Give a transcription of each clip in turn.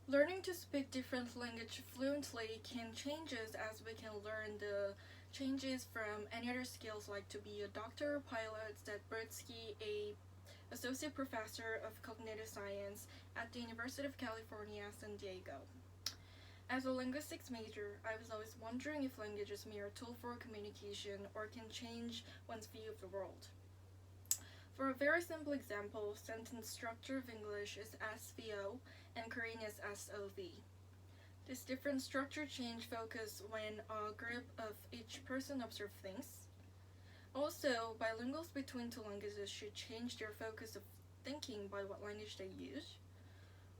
Learning to speak different language fluently can change us as we can learn the changes from any other skills like to be a doctor or pilot, said Brodsky, a associate professor of cognitive science at the University of California, San Diego. As a linguistics major, I was always wondering if language is mere tool for communication or can change one's view of the world. For a very simple example, sentence structure of English is SVO and Korean is SOV. This different structure change focus when a group of each person observe things. Also, bilinguals between two languages should change their focus of thinking by what language they use.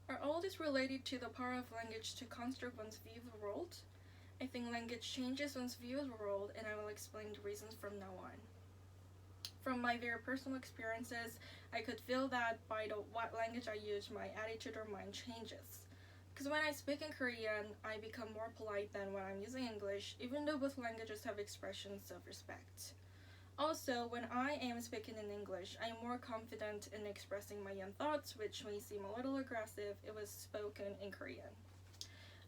Are all this related to the power of language to construct one's view of the world? I think language changes one's view of the world, and I will explain the reasons from now on. From my very personal experiences, I could feel that by what language I use, my attitude or mind changes. Because when I speak in Korean, I become more polite than when I'm using English, even though both languages have expressions of respect. Also, when I am speaking in English, I am more confident in expressing my own thoughts, which may seem a little aggressive if it was spoken in Korean.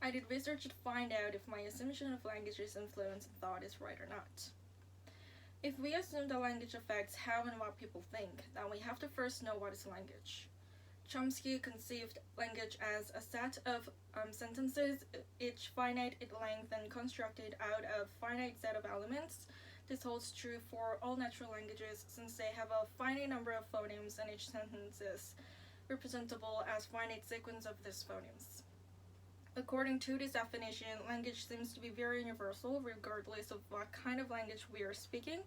I did research to find out if my assumption of language's influence in thought is right or not. If we assume that language affects how and what people think, then we have to first know what is language. Chomsky conceived language as a set of sentences, each finite in length and constructed out of finite set of elements. This holds true for all natural languages since they have a finite number of phonemes and each sentence is representable as finite sequence of these phonemes. According to this definition, language seems to be very universal regardless of what kind of language we are speaking,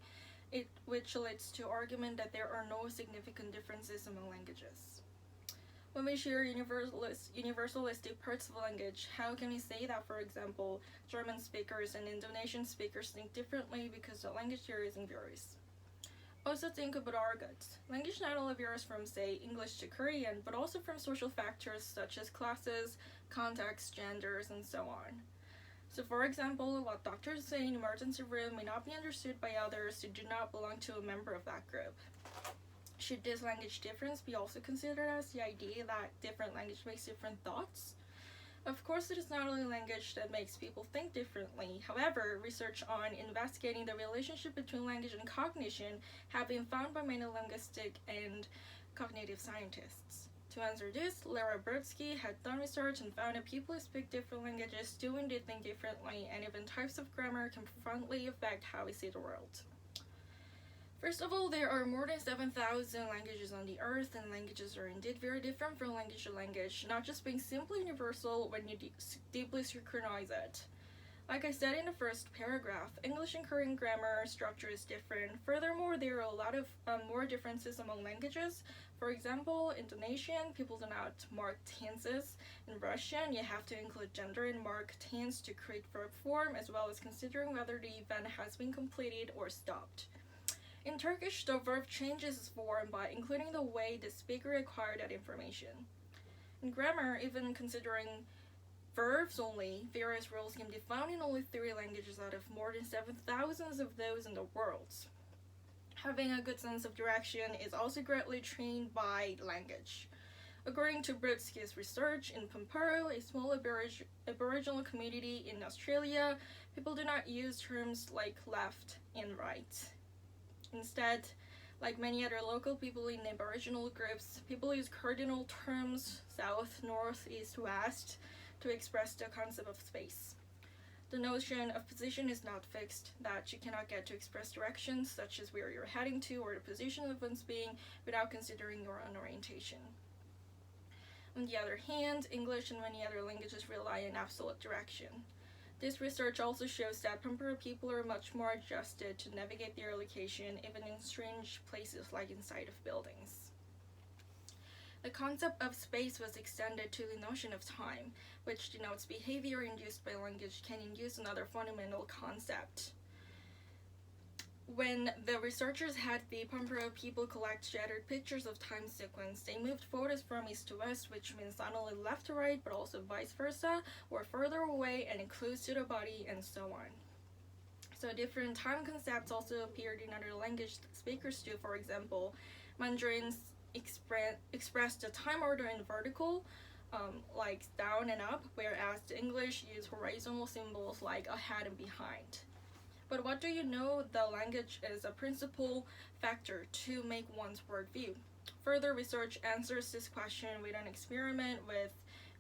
which leads to argument that there are no significant differences among languages. When we share universalistic parts of language, how can we say that, for example, German speakers and Indonesian speakers think differently because the language here varies? Also think about argot. Language not only varies from, say, English to Korean, but also from social factors such as classes, context, genders, and so on. So for example, what doctors say in an emergency room may not be understood by others who do not belong to a member of that group. Should this language difference be also considered as the idea that different language makes different thoughts? Of course, it is not only language that makes people think differently. However, research on investigating the relationship between language and cognition have been found by many linguistic and cognitive scientists. To answer this, Lara Brodsky had done research and found that people who speak different languages do indeed think differently, and even types of grammar can profoundly affect how we see the world. First of all, there are more than 7,000 languages on the earth, and languages are indeed very different from language to language, not just being simply universal when you deeply synchronize it. Like I said in the first paragraph, English and Korean grammar structure is different. Furthermore, there are a lot of more differences among languages. For example, Indonesian, people do not mark tenses. In Russian, you have to include gender and mark tense to create verb form, as well as considering whether the event has been completed or stopped. In Turkish, the verb changes its form by including the way the speaker acquired that information. In grammar, even considering verbs only, various rules can be found in only 3 languages out of more than 7,000 of those in the world. Having a good sense of direction is also greatly trained by language. According to Brodsky's research, in Pampero, a small Aboriginal community in Australia, people do not use terms like left and right. Instead, like many other local people in Aboriginal groups, people use cardinal terms, south, north, east, west, to express the concept of space. The notion of position is not fixed, that you cannot get to express directions, such as where you're heading to or the position of one's being, without considering your own orientation. On the other hand, English and many other languages rely on absolute direction. This research also shows that Pampero people are much more adjusted to navigate their location, even in strange places like inside of buildings. The concept of space was extended to the notion of time, which denotes behavior induced by language can induce another fundamental concept. When the researchers had the Pampero people collect shattered pictures of time sequence, they moved photos from east to west, which means not only left to right, but also vice versa, or further away and close to the body, and so on. So different time concepts also appeared in other language speakers too. For example, Mandarins express the time order in vertical, like down and up, whereas the English use horizontal symbols like ahead and behind. But what do you know? The language is a principal factor to make one's worldview. Further research answers this question with an experiment with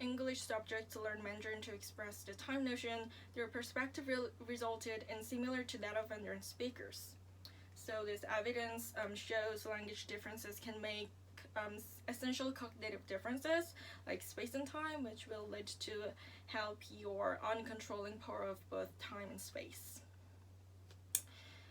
English subjects to learn Mandarin to express the time notion. Their perspective resulted in similar to that of Mandarin speakers. So this evidence shows language differences can make essential cognitive differences like space and time, which will lead to help your uncontrolling power of both time and space.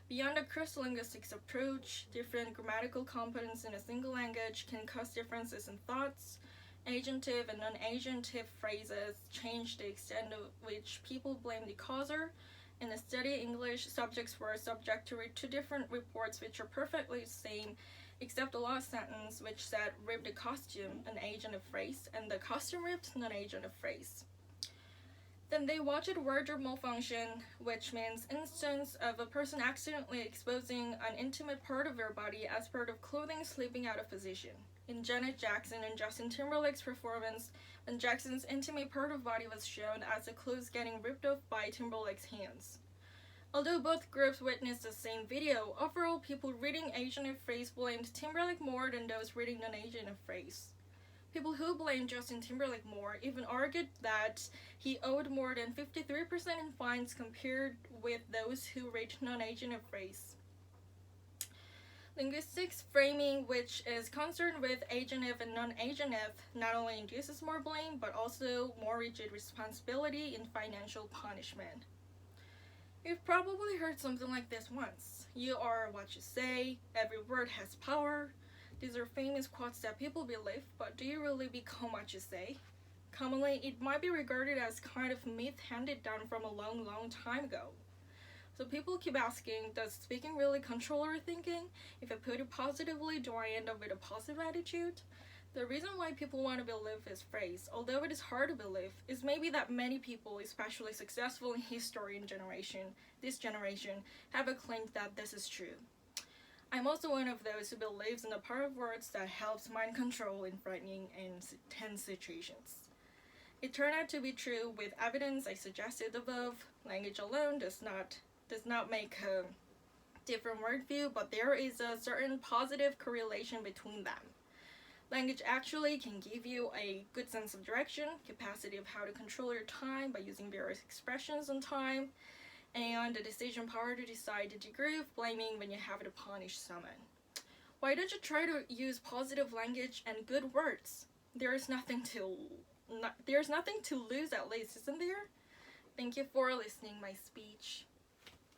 Beyond the cross-linguistics approach, different grammatical components in a single language can cause differences in thoughts. Agentive and non-agentive phrases change the extent to which people blame the causer. In the study English, subjects were subject to read two different reports which are perfectly the same, except the last sentence which said "ripped the costume," an agentive phrase, and "the costume ripped," non-agentive phrase. Then they watched wardrobe malfunction, which means instance of a person accidentally exposing an intimate part of their body as part of clothing slipping out of position. In Janet Jackson and Justin Timberlake's performance, when Jackson's intimate part of body was shown as the clothes getting ripped off by Timberlake's hands. Although both groups witnessed the same video, overall people reading agentive phrase blamed Timberlake more than those reading non-agentive phrase. People who blamed Justin Timberlake more even argued that he owed more than 53% in fines compared with those who read non-agentive phrase. Linguistics framing, which is concerned with agentive and non-agentive, not only induces more blame, but also more rigid responsibility in financial punishment. You've probably heard something like this once. You are what you say, every word has power. These are famous quotes that people believe, but do you really become what you say? Commonly, it might be regarded as kind of myth handed down from a long, long time ago. So people keep asking, does speaking really control our thinking? If I put it positively, do I end up with a positive attitude? The reason why people want to believe this phrase, although it is hard to believe, is maybe that many people, especially successful in history and this generation, have claimed that this is true. I'm also one of those who believes in the power of words that helps mind control in frightening and tense situations. It turned out to be true with evidence I suggested above. Language alone does not make a different worldview, but there is a certain positive correlation between them. Language actually can give you a good sense of direction, capacity of how to control your time by using various expressions on time, and the decision power to decide the degree of blaming when you have to punish someone. Why don't you try to use positive language and good words? There's nothing to lose, at least, isn't there? Thank you for listening my speech.